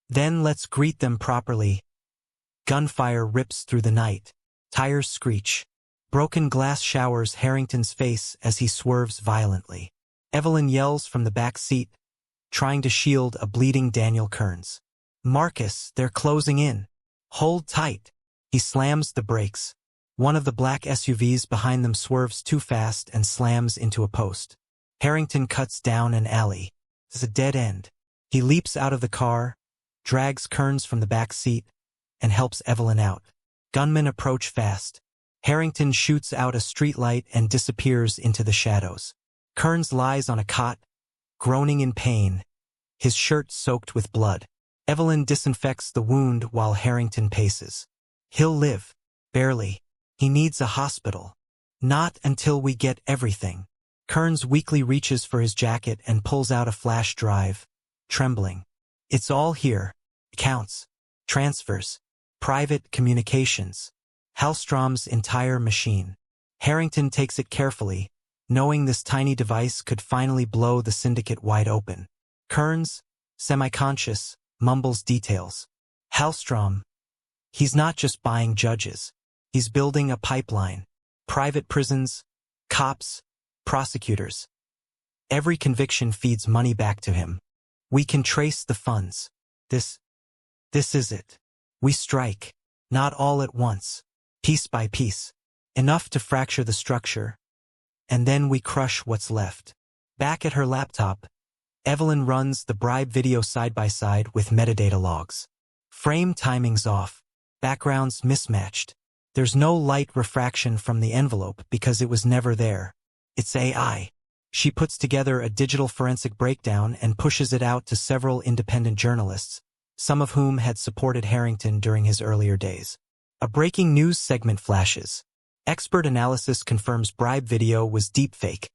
Then let's greet them properly. Gunfire rips through the night. Tires screech. Broken glass showers Harrington's face as he swerves violently. Evelyn yells from the back seat, trying to shield a bleeding Daniel Kearns. Marcus, they're closing in. Hold tight. He slams the brakes. One of the black SUVs behind them swerves too fast and slams into a post. Harrington cuts down an alley. It's a dead end. He leaps out of the car, drags Kearns from the back seat, and helps Evelyn out. Gunmen approach fast. Harrington shoots out a streetlight and disappears into the shadows. Kearns lies on a cot, groaning in pain, his shirt soaked with blood. Evelyn disinfects the wound while Harrington paces. He'll live. Barely. He needs a hospital. Not until we get everything. Kearns weakly reaches for his jacket and pulls out a flash drive, trembling. It's all here. Accounts. Transfers. Private communications. Halstrom's entire machine. Harrington takes it carefully, knowing this tiny device could finally blow the syndicate wide open. Kearns, semi-conscious, mumbles details. Halstrom. He's not just buying judges. He's building a pipeline. Private prisons, cops, prosecutors. Every conviction feeds money back to him. We can trace the funds. This is it. We strike. Not all at once. Piece by piece. Enough to fracture the structure. And then we crush what's left. Back at her laptop, Evelyn runs the bribe video side by side with metadata logs. Frame timing's off. Backgrounds mismatched. There's no light refraction from the envelope because it was never there. It's AI. She puts together a digital forensic breakdown and pushes it out to several independent journalists, some of whom had supported Harrington during his earlier days. A breaking news segment flashes. Expert analysis confirms bribe video was deepfake.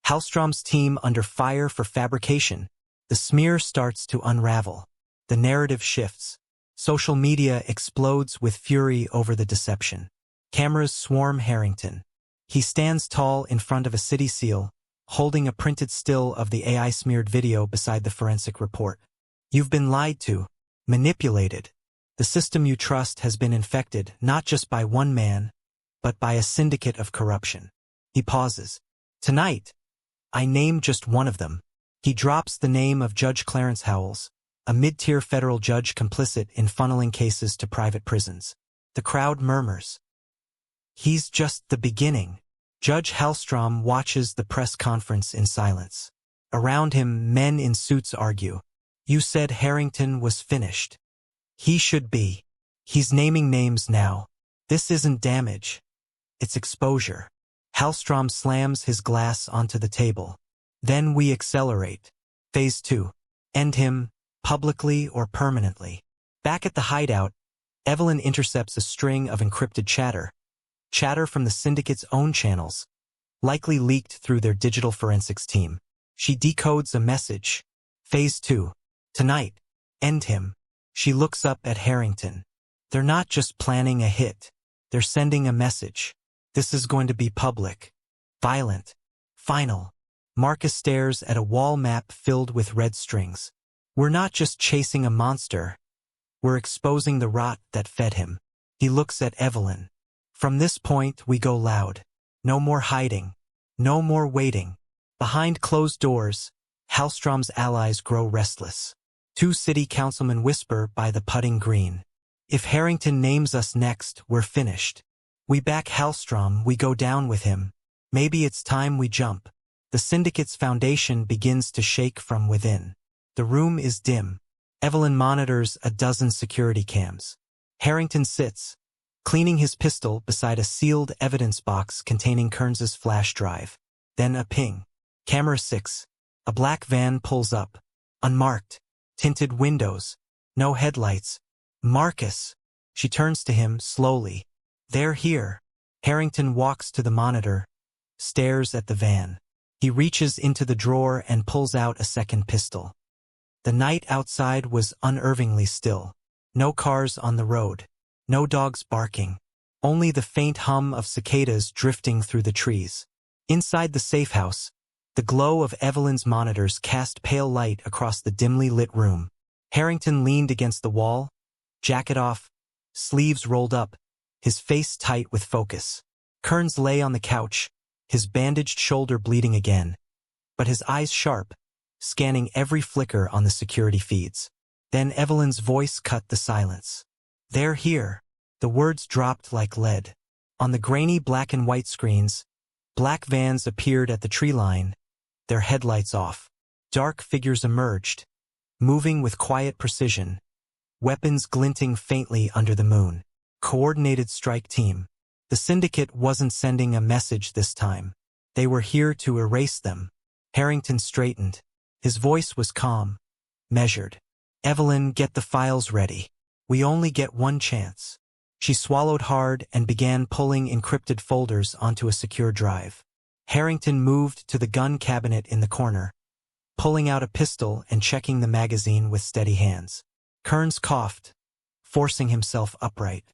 Halstrom's team under fire for fabrication. The smear starts to unravel. The narrative shifts. Social media explodes with fury over the deception. Cameras swarm Harrington. He stands tall in front of a city seal, holding a printed still of the AI-smeared video beside the forensic report. You've been lied to, manipulated. The system you trust has been infected not just by one man, but by a syndicate of corruption. He pauses. Tonight, I name just one of them. He drops the name of Judge Clarence Howells, a mid-tier federal judge complicit in funneling cases to private prisons. The crowd murmurs. He's just the beginning. Judge Halstrom watches the press conference in silence. Around him, men in suits argue. You said Harrington was finished. He should be. He's naming names now. This isn't damage. It's exposure. Halstrom slams his glass onto the table. Then we accelerate. Phase 2. End him, publicly or permanently. Back at the hideout, Evelyn intercepts a string of encrypted chatter. Chatter from the syndicate's own channels, likely leaked through their digital forensics team. She decodes a message. Phase 2. Tonight. End him. She looks up at Harrington. They're not just planning a hit. They're sending a message. This is going to be public. Violent. Final. Marcus stares at a wall map filled with red strings. We're not just chasing a monster. We're exposing the rot that fed him. He looks at Evelyn. From this point, we go loud. No more hiding. No more waiting. Behind closed doors, Halstrom's allies grow restless. 2 city councilmen whisper by the putting green. If Harrington names us next, we're finished. We back Halstrom, we go down with him. Maybe it's time we jump. The syndicate's foundation begins to shake from within. The room is dim. Evelyn monitors a dozen security cams. Harrington sits, cleaning his pistol beside a sealed evidence box containing Kearns's flash drive. Then a ping. Camera 6. A black van pulls up. Unmarked. Tinted windows. No headlights. Marcus. She turns to him slowly. They're here. Harrington walks to the monitor, stares at the van. He reaches into the drawer and pulls out a second pistol. The night outside was unnervingly still. No cars on the road. No dogs barking. Only the faint hum of cicadas drifting through the trees. Inside the safe house, the glow of Evelyn's monitors cast pale light across the dimly lit room. Harrington leaned against the wall, jacket off, sleeves rolled up, his face tight with focus. Kearns lay on the couch, his bandaged shoulder bleeding again, but his eyes sharp, scanning every flicker on the security feeds. Then Evelyn's voice cut the silence. "They're here." The words dropped like lead. On the grainy black and white screens, black vans appeared at the tree line, their headlights off. Dark figures emerged, moving with quiet precision, weapons glinting faintly under the moon. Coordinated strike team. The syndicate wasn't sending a message this time. They were here to erase them. Harrington straightened. His voice was calm, measured. "Evelyn, get the files ready. We only get one chance." She swallowed hard and began pulling encrypted folders onto a secure drive. Harrington moved to the gun cabinet in the corner, pulling out a pistol and checking the magazine with steady hands. Kearns coughed, forcing himself upright.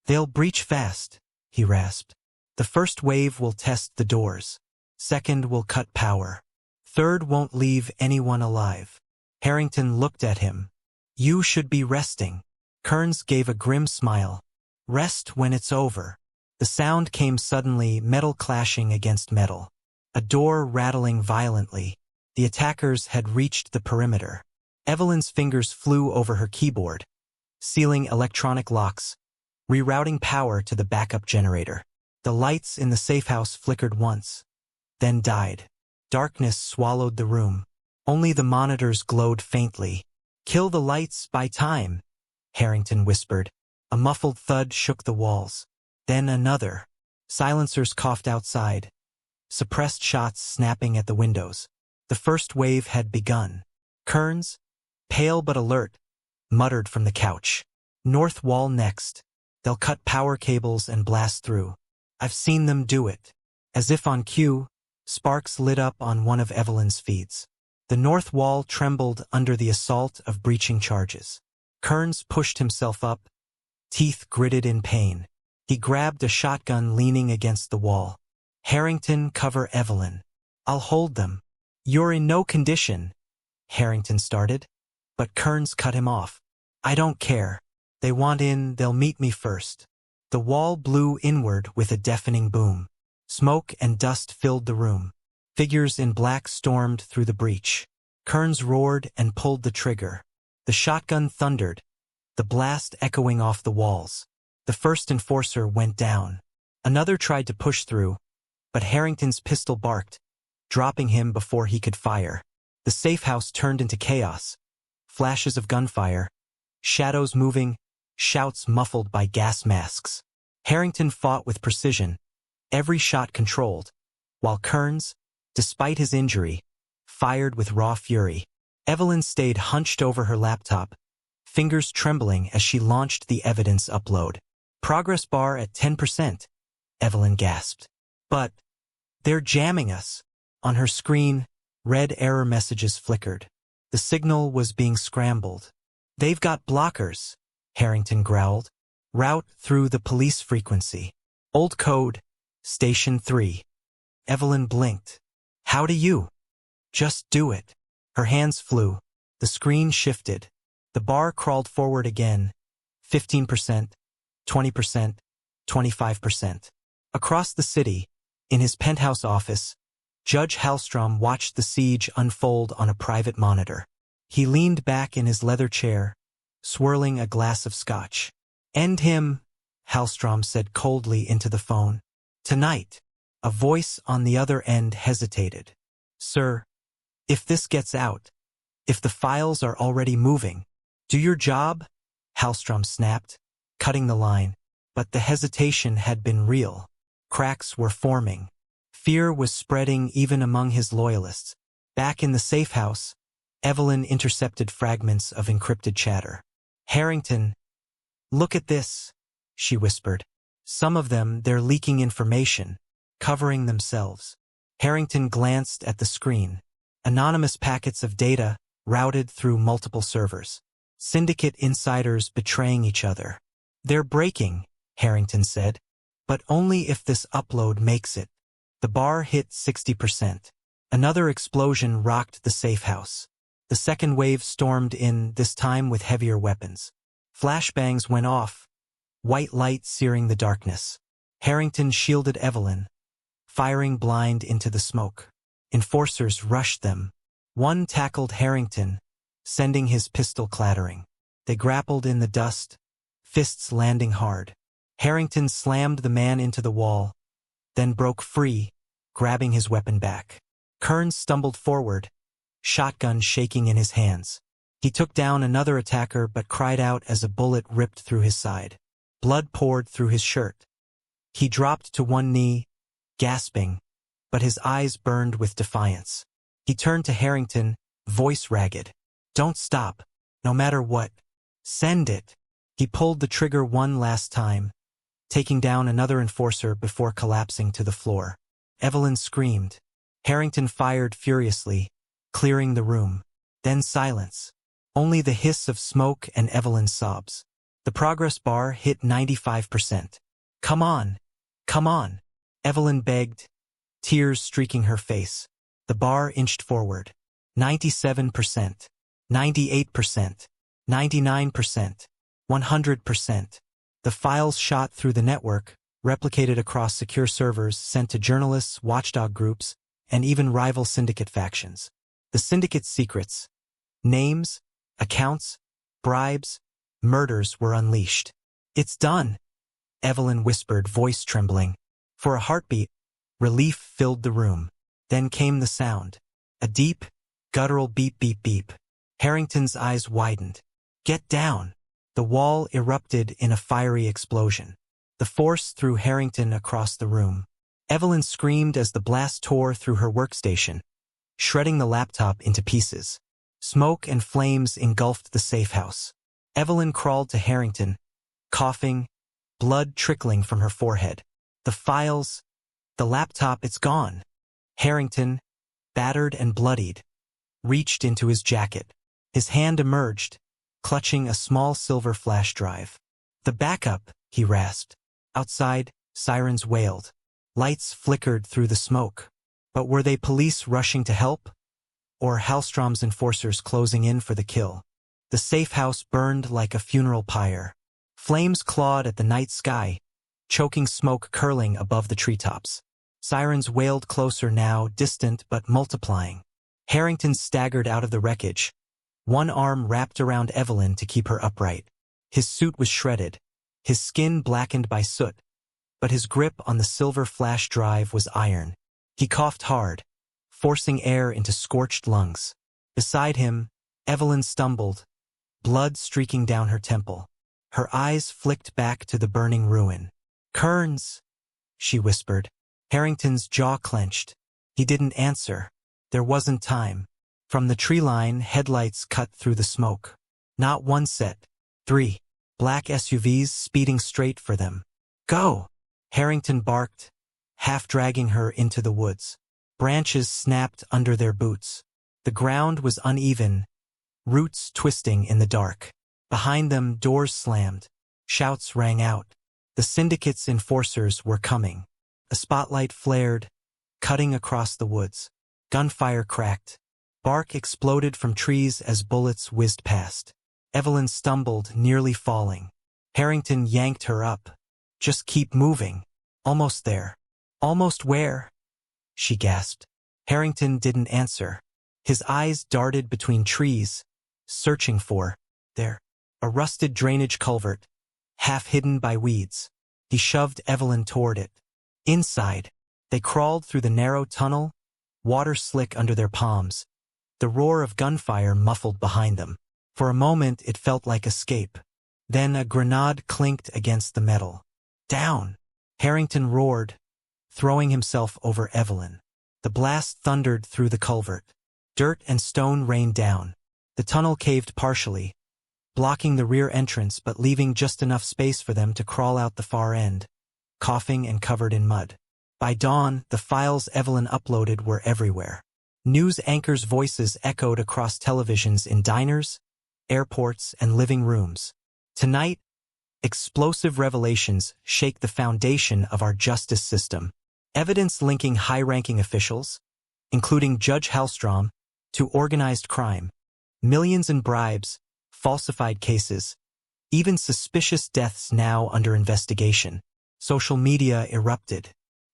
"They'll breach fast," he rasped. "The first wave will test the doors. Second will cut power. Third won't leave anyone alive." Harrington looked at him. "You should be resting." Kearns gave a grim smile. "Rest when it's over." The sound came suddenly, metal clashing against metal. A door rattling violently. The attackers had reached the perimeter. Evelyn's fingers flew over her keyboard, sealing electronic locks, rerouting power to the backup generator. The lights in the safe house flickered once, then died. Darkness swallowed the room. Only the monitors glowed faintly. "Kill the lights, buy time," Harrington whispered. A muffled thud shook the walls. Then another. Silencers coughed outside, suppressed shots snapping at the windows. The first wave had begun. Kearns, pale but alert, muttered from the couch. "North wall next. They'll cut power cables and blast through. I've seen them do it." As if on cue, sparks lit up on one of Evelyn's feeds. The north wall trembled under the assault of breaching charges. Kearns pushed himself up, teeth gritted in pain. He grabbed a shotgun leaning against the wall. "Harrington, cover Evelyn. I'll hold them." "You're in no condition," Harrington started, but Kearns cut him off. "I don't care. They want in, they'll meet me first." The wall blew inward with a deafening boom. Smoke and dust filled the room. Figures in black stormed through the breach. Kearns roared and pulled the trigger. The shotgun thundered, the blast echoing off the walls. The first enforcer went down. Another tried to push through, but Harrington's pistol barked, dropping him before he could fire. The safe house turned into chaos. Flashes of gunfire, shadows moving, shouts muffled by gas masks. Harrington fought with precision, every shot controlled, while Kearns, despite his injury, fired with raw fury. Evelyn stayed hunched over her laptop, fingers trembling as she launched the evidence upload. "Progress bar at 10%, Evelyn gasped. "But they're jamming us." On her screen, red error messages flickered. The signal was being scrambled. "They've got blockers," Harrington growled. "Route through the police frequency. Old code, station 3. Evelyn blinked. "How do you?" "Just do it." Her hands flew. The screen shifted. The bar crawled forward again. 15%, 20%, 25%. Across the city, in his penthouse office, Judge Halstrom watched the siege unfold on a private monitor. He leaned back in his leather chair, swirling a glass of scotch. "End him," Halstrom said coldly into the phone. "Tonight." A voice on the other end hesitated. "Sir, if this gets out, if the files are already moving." "Do your job," Halstrom snapped, cutting the line. But the hesitation had been real. Cracks were forming. Fear was spreading even among his loyalists. Back in the safe house, Evelyn intercepted fragments of encrypted chatter. "Harrington, look at this," she whispered. "Some of them, they're leaking information, covering themselves." Harrington glanced at the screen. Anonymous packets of data routed through multiple servers. Syndicate insiders betraying each other. "They're breaking," Harrington said, "but only if this upload makes it." The bar hit 60%. Another explosion rocked the safe house. The second wave stormed in, this time with heavier weapons. Flashbangs went off, white light searing the darkness. Harrington shielded Evelyn, firing blind into the smoke. Enforcers rushed them. One tackled Harrington, sending his pistol clattering. They grappled in the dust, fists landing hard. Harrington slammed the man into the wall, then broke free, grabbing his weapon back. Kearns stumbled forward, shotgun shaking in his hands. He took down another attacker but cried out as a bullet ripped through his side. Blood poured through his shirt. He dropped to one knee, gasping, but his eyes burned with defiance. He turned to Harrington, voice ragged. "Don't stop, no matter what. Send it." He pulled the trigger one last time, taking down another enforcer before collapsing to the floor. Evelyn screamed. Harrington fired furiously, clearing the room. Then silence. Only the hiss of smoke and Evelyn's sobs. The progress bar hit 95%. "Come on, come on," Evelyn begged, tears streaking her face. The bar inched forward. 97%, 98%, 99%, 100%. The files shot through the network, replicated across secure servers sent to journalists, watchdog groups, and even rival syndicate factions. The syndicate's secrets, names, accounts, bribes, murders were unleashed. "It's done," Evelyn whispered, voice trembling. For a heartbeat, relief filled the room. Then came the sound. A deep, guttural beep beep beep. Harrington's eyes widened. "Get down!" The wall erupted in a fiery explosion. The force threw Harrington across the room. Evelyn screamed as the blast tore through her workstation, shredding the laptop into pieces. Smoke and flames engulfed the safe house. Evelyn crawled to Harrington, coughing, blood trickling from her forehead. "The files, the laptop, it's gone." Harrington, battered and bloodied, reached into his jacket. His hand emerged, clutching a small silver flash drive. "The backup," he rasped. Outside, sirens wailed. Lights flickered through the smoke. But were they police rushing to help? Or Halstrom's enforcers closing in for the kill? The safe house burned like a funeral pyre. Flames clawed at the night sky, choking smoke curling above the treetops. Sirens wailed closer now, distant but multiplying. Harrington staggered out of the wreckage, one arm wrapped around Evelyn to keep her upright. His suit was shredded, his skin blackened by soot, but his grip on the silver flash drive was iron. He coughed hard, forcing air into scorched lungs. Beside him, Evelyn stumbled, blood streaking down her temple. Her eyes flicked back to the burning ruin. "Kearns," she whispered. Harrington's jaw clenched. He didn't answer. There wasn't time. From the tree line, headlights cut through the smoke. Not one set. 3. Black SUVs speeding straight for them. "Go!" Harrington barked, half dragging her into the woods. Branches snapped under their boots. The ground was uneven, roots twisting in the dark. Behind them, doors slammed. Shouts rang out. The syndicate's enforcers were coming. A spotlight flared, cutting across the woods. Gunfire cracked. Bark exploded from trees as bullets whizzed past. Evelyn stumbled, nearly falling. Harrington yanked her up. "Just keep moving. Almost there." "Almost where?" she gasped. Harrington didn't answer. His eyes darted between trees, searching for, there, a rusted drainage culvert, half hidden by weeds. He shoved Evelyn toward it. Inside, they crawled through the narrow tunnel, water slick under their palms. The roar of gunfire muffled behind them. For a moment it felt like escape. Then a grenade clinked against the metal. "Down!" Harrington roared, throwing himself over Evelyn. The blast thundered through the culvert. Dirt and stone rained down. The tunnel caved partially, blocking the rear entrance but leaving just enough space for them to crawl out the far end, coughing and covered in mud. By dawn, the files Evelyn uploaded were everywhere. News anchors' voices echoed across televisions in diners, airports, and living rooms. Tonight, explosive revelations shake the foundation of our justice system. Evidence linking high-ranking officials, including Judge Halstrom, to organized crime. Millions in bribes, falsified cases, even suspicious deaths now under investigation. Social media erupted.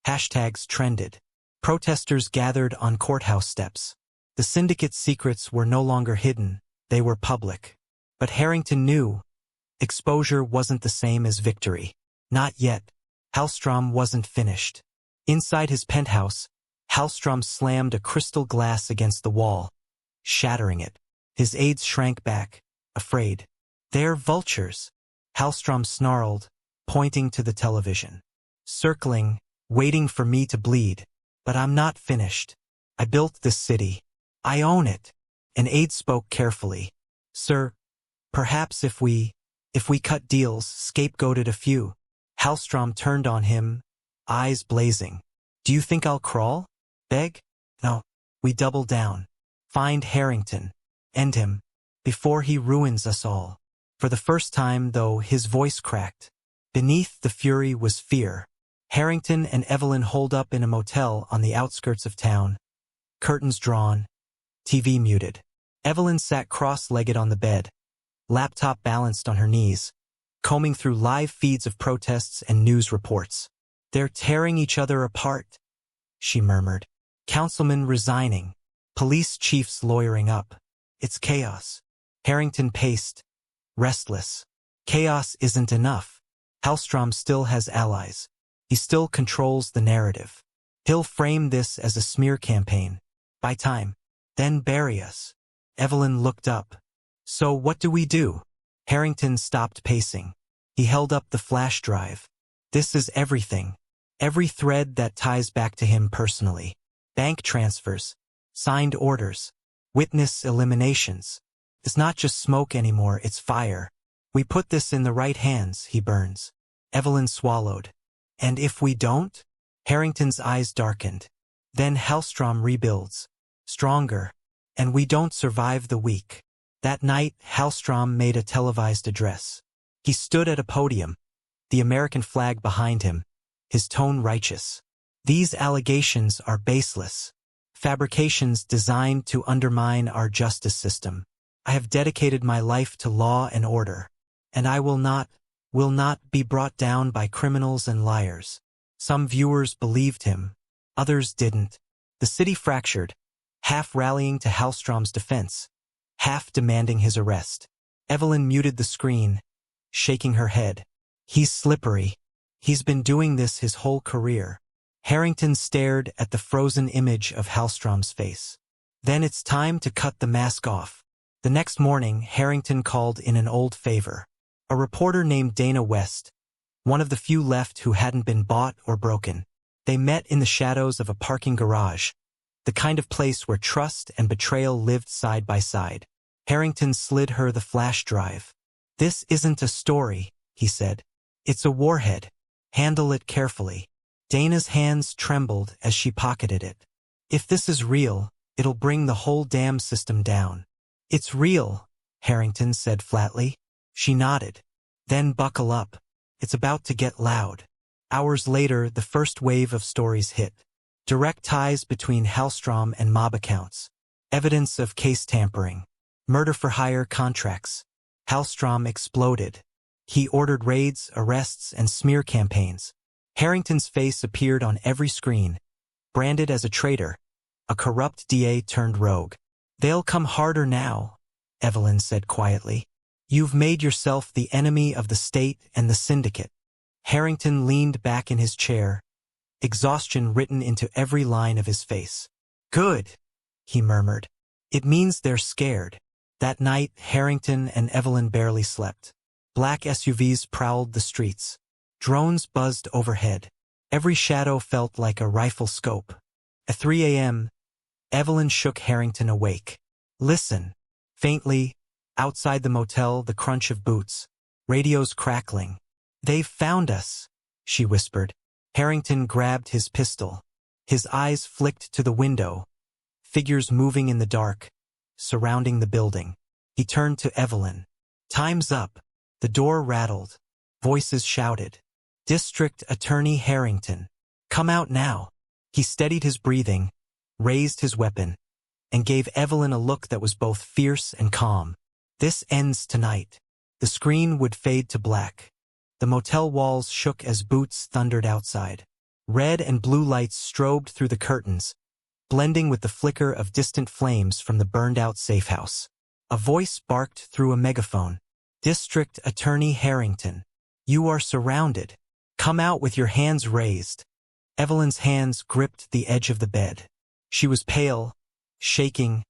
Hashtags trended. Protesters gathered on courthouse steps. The syndicate's secrets were no longer hidden, they were public. But Harrington knew exposure wasn't the same as victory. Not yet. Halstrom wasn't finished. Inside his penthouse, Halstrom slammed a crystal glass against the wall, shattering it. His aides shrank back, afraid. "They're vultures," Halstrom snarled, pointing to the television. "Circling, waiting for me to bleed. But I'm not finished. I built this city. I own it." An aide spoke carefully. "Sir, perhaps if we cut deals, scapegoated a few." Halstrom turned on him, eyes blazing. "Do you think I'll crawl? Beg? No. We double down. Find Harrington. End him. Before he ruins us all." For the first time, though, his voice cracked. Beneath the fury was fear. Harrington and Evelyn holed up in a motel on the outskirts of town. Curtains drawn. TV muted. Evelyn sat cross-legged on the bed, laptop balanced on her knees, combing through live feeds of protests and news reports. "They're tearing each other apart," she murmured. "Councilmen resigning. Police chiefs lawyering up. It's chaos." Harrington paced, restless. Chaos isn't enough. Halstrom still has allies. He still controls the narrative. He'll frame this as a smear campaign. Buy time. Then bury us. Evelyn looked up. "So what do we do?" Harrington stopped pacing. He held up the flash drive. "This is everything. Every thread that ties back to him personally. Bank transfers. Signed orders. Witness eliminations. It's not just smoke anymore, it's fire. We put this in the right hands, he burns." Evelyn swallowed. "And if we don't?" Harrington's eyes darkened. "Then Halstrom rebuilds. Stronger. And we don't survive the week." That night, Halstrom made a televised address. He stood at a podium, the American flag behind him, his tone righteous. "These allegations are baseless. Fabrications designed to undermine our justice system. I have dedicated my life to law and order, and I will not be brought down by criminals and liars." Some viewers believed him, others didn't. The city fractured, half rallying to Halstrom's defense, half demanding his arrest. Evelyn muted the screen, shaking her head. "He's slippery. He's been doing this his whole career." Harrington stared at the frozen image of Halstrom's face. "Then it's time to cut the mask off." The next morning, Harrington called in an old favor. A reporter named Dana West, one of the few left who hadn't been bought or broken. They met in the shadows of a parking garage, the kind of place where trust and betrayal lived side by side. Harrington slid her the flash drive. "This isn't a story," he said. "It's a warhead. Handle it carefully." Dana's hands trembled as she pocketed it. "If this is real, it'll bring the whole damn system down." "It's real," Harrington said flatly. She nodded. "Then buckle up. It's about to get loud." Hours later, the first wave of stories hit. Direct ties between Halstrom and mob accounts. Evidence of case tampering. Murder-for-hire contracts. Halstrom exploded. He ordered raids, arrests, and smear campaigns. Harrington's face appeared on every screen, branded as a traitor, a corrupt DA turned rogue. "They'll come harder now," Evelyn said quietly. "You've made yourself the enemy of the state and the syndicate." Harrington leaned back in his chair, exhaustion written into every line of his face. "Good," he murmured. "It means they're scared." That night, Harrington and Evelyn barely slept. Black SUVs prowled the streets. Drones buzzed overhead. Every shadow felt like a rifle scope. At 3 a.m., Evelyn shook Harrington awake. "Listen." Faintly, outside the motel, the crunch of boots. Radios crackling. "They've found us," she whispered. Harrington grabbed his pistol. His eyes flicked to the window. Figures moving in the dark, surrounding the building. He turned to Evelyn. "Time's up." The door rattled. Voices shouted. "District Attorney Harrington. Come out now." He steadied his breathing, raised his weapon, and gave Evelyn a look that was both fierce and calm. "This ends tonight." The screen would fade to black. The motel walls shook as boots thundered outside. Red and blue lights strobed through the curtains, blending with the flicker of distant flames from the burned-out safehouse. A voice barked through a megaphone. "District Attorney Harrington, you are surrounded. Come out with your hands raised." Evelyn's hands gripped the edge of the bed. She was pale, shaking,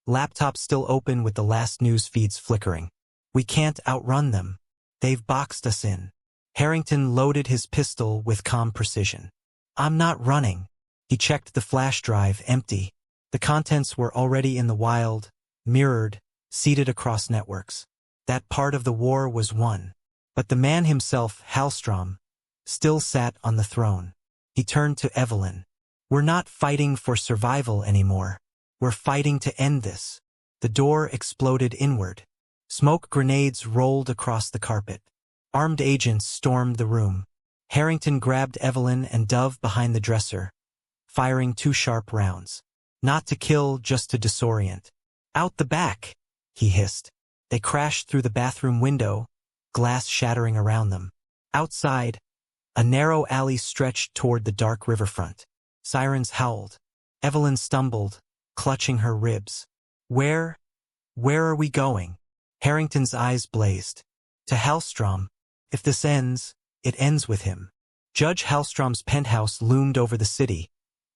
laptop still open with the last news feeds flickering. "We can't outrun them. They've boxed us in." Harrington loaded his pistol with calm precision. "I'm not running." He checked the flash drive, empty. The contents were already in the wild, mirrored, seeded across networks. That part of the war was won. But the man himself, Halstrom, still sat on the throne. He turned to Evelyn. "We're not fighting for survival anymore. We're fighting to end this." The door exploded inward. Smoke grenades rolled across the carpet. Armed agents stormed the room. Harrington grabbed Evelyn and dove behind the dresser, firing 2 sharp rounds. "Not to kill, just to disorient." "Out the back," he hissed. They crashed through the bathroom window, glass shattering around them. Outside, a narrow alley stretched toward the dark riverfront. Sirens howled. Evelyn stumbled, clutching her ribs. Where are we going?" Harrington's eyes blazed. "To Halstrom. If this ends, it ends with him." Judge Halstrom's penthouse loomed over the city,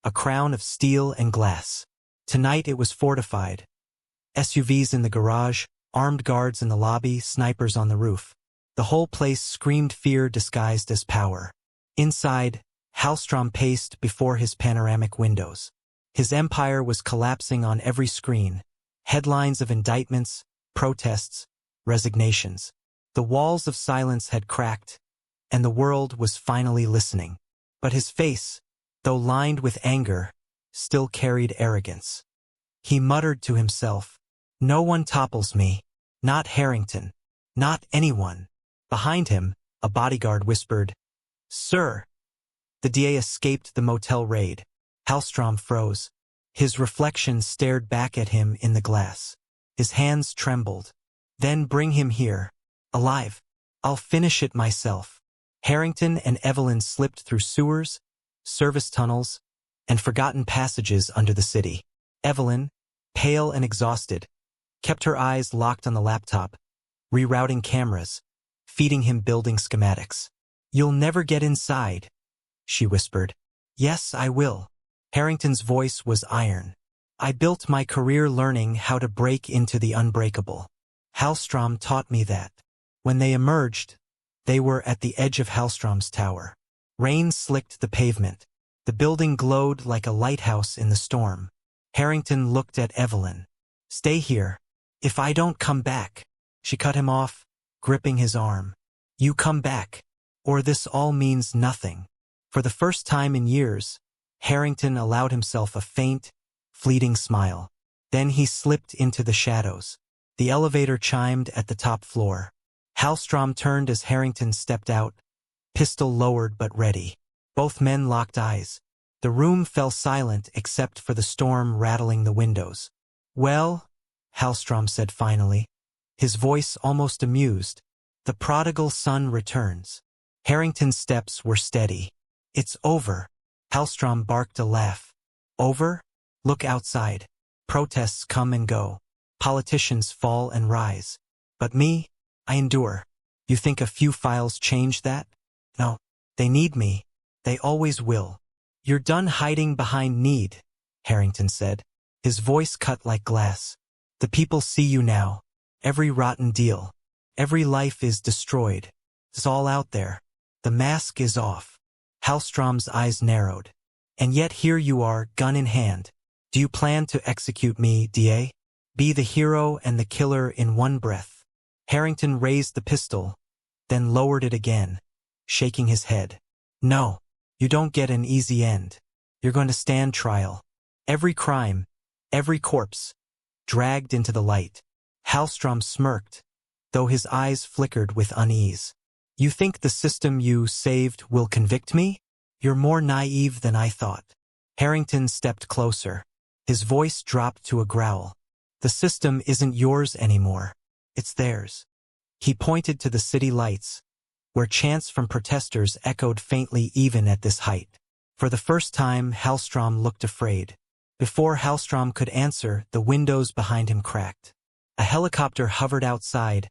a crown of steel and glass. Tonight it was fortified. SUVs in the garage, armed guards in the lobby, snipers on the roof. The whole place screamed fear disguised as power. Inside, Halstrom paced before his panoramic windows. His empire was collapsing on every screen. Headlines of indictments, protests, resignations. The walls of silence had cracked, and the world was finally listening. But his face, though lined with anger, still carried arrogance. He muttered to himself, "No one topples me. Not Harrington. Not anyone." Behind him, a bodyguard whispered, "Sir." The DA escaped the motel raid. Halstrom froze. His reflection stared back at him in the glass. His hands trembled. "Then bring him here. Alive. I'll finish it myself." Harrington and Evelyn slipped through sewers, service tunnels, and forgotten passages under the city. Evelyn, pale and exhausted, kept her eyes locked on the laptop, rerouting cameras, feeding him building schematics. "You'll never get inside," she whispered. "Yes, I will." Harrington's voice was iron. "I built my career learning how to break into the unbreakable. Halstrom taught me that." When they emerged, they were at the edge of Halstrom's tower. Rain slicked the pavement. The building glowed like a lighthouse in the storm. Harrington looked at Evelyn. "Stay here. If I don't come back." She cut him off, gripping his arm. "You come back, or this all means nothing." For the first time in years, Harrington allowed himself a faint, fleeting smile. Then he slipped into the shadows. The elevator chimed at the top floor. Halstrom turned as Harrington stepped out, pistol lowered but ready. Both men locked eyes. The room fell silent except for the storm rattling the windows. "Well," Halstrom said finally, his voice almost amused, "the prodigal son returns." Harrington's steps were steady. "It's over." Halstrom barked a laugh. "Over? Look outside. Protests come and go. Politicians fall and rise. But me, I endure. You think a few files change that? No. They need me. They always will." "You're done hiding behind need," Harrington said. His voice cut like glass. "The people see you now. Every rotten deal. Every life is destroyed. It's all out there. The mask is off." Halstrom's eyes narrowed. "And yet here you are, gun in hand. Do you plan to execute me, DA? Be the hero and the killer in one breath?" Harrington raised the pistol, then lowered it again, shaking his head. "No, you don't get an easy end. You're going to stand trial. Every crime, every corpse, dragged into the light." Halstrom smirked, though his eyes flickered with unease. "You think the system you saved will convict me? You're more naive than I thought." Harrington stepped closer. His voice dropped to a growl. The system isn't yours anymore. It's theirs. He pointed to the city lights, where chants from protesters echoed faintly even at this height. For the first time, Halstrom looked afraid. Before Halstrom could answer, the windows behind him cracked. A helicopter hovered outside,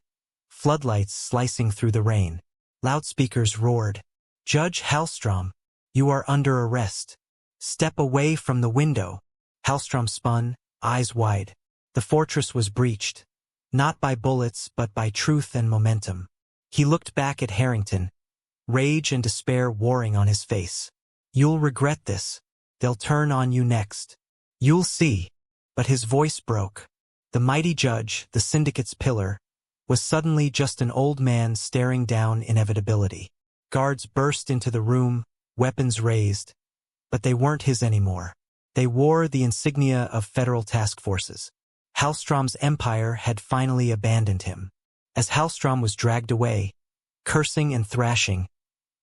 floodlights slicing through the rain. Loudspeakers roared. "Judge Halstrom, you are under arrest. Step away from the window." Halstrom spun, eyes wide. The fortress was breached. Not by bullets, but by truth and momentum. He looked back at Harrington, rage and despair warring on his face. "You'll regret this. They'll turn on you next. You'll see." But his voice broke. The mighty judge, the syndicate's pillar, was suddenly just an old man staring down inevitability. Guards burst into the room, weapons raised. But they weren't his anymore. They wore the insignia of federal task forces. Halstrom's empire had finally abandoned him. As Halstrom was dragged away, cursing and thrashing,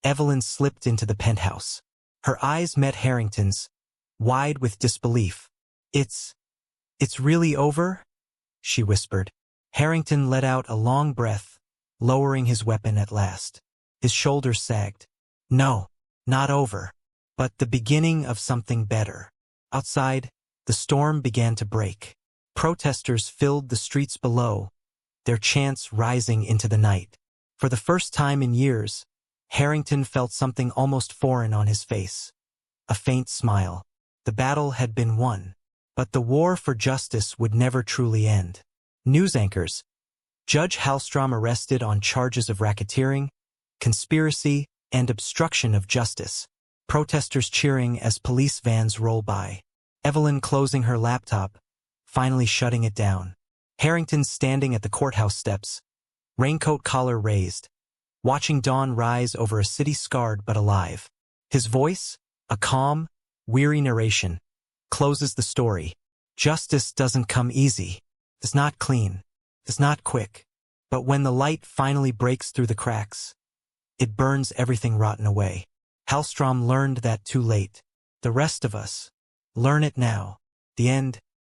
Evelyn slipped into the penthouse. Her eyes met Harrington's, wide with disbelief. It's really over?" she whispered. Harrington let out a long breath, lowering his weapon at last. His shoulders sagged. "No, not over. But the beginning of something better." Outside, the storm began to break. Protesters filled the streets below, their chants rising into the night. For the first time in years, Harrington felt something almost foreign on his face. A faint smile. The battle had been won. But the war for justice would never truly end. News anchors. Judge Halstrom arrested on charges of racketeering, conspiracy, and obstruction of justice. Protesters cheering as police vans roll by. Evelyn closing her laptop, finally shutting it down. Harrington standing at the courthouse steps, raincoat collar raised, watching dawn rise over a city scarred but alive. His voice, a calm, weary narration, closes the story. Justice doesn't come easy. It's not clean. It's not quick. But when the light finally breaks through the cracks, it burns everything rotten away. Halstrom learned that too late. The rest of us learn it now. The end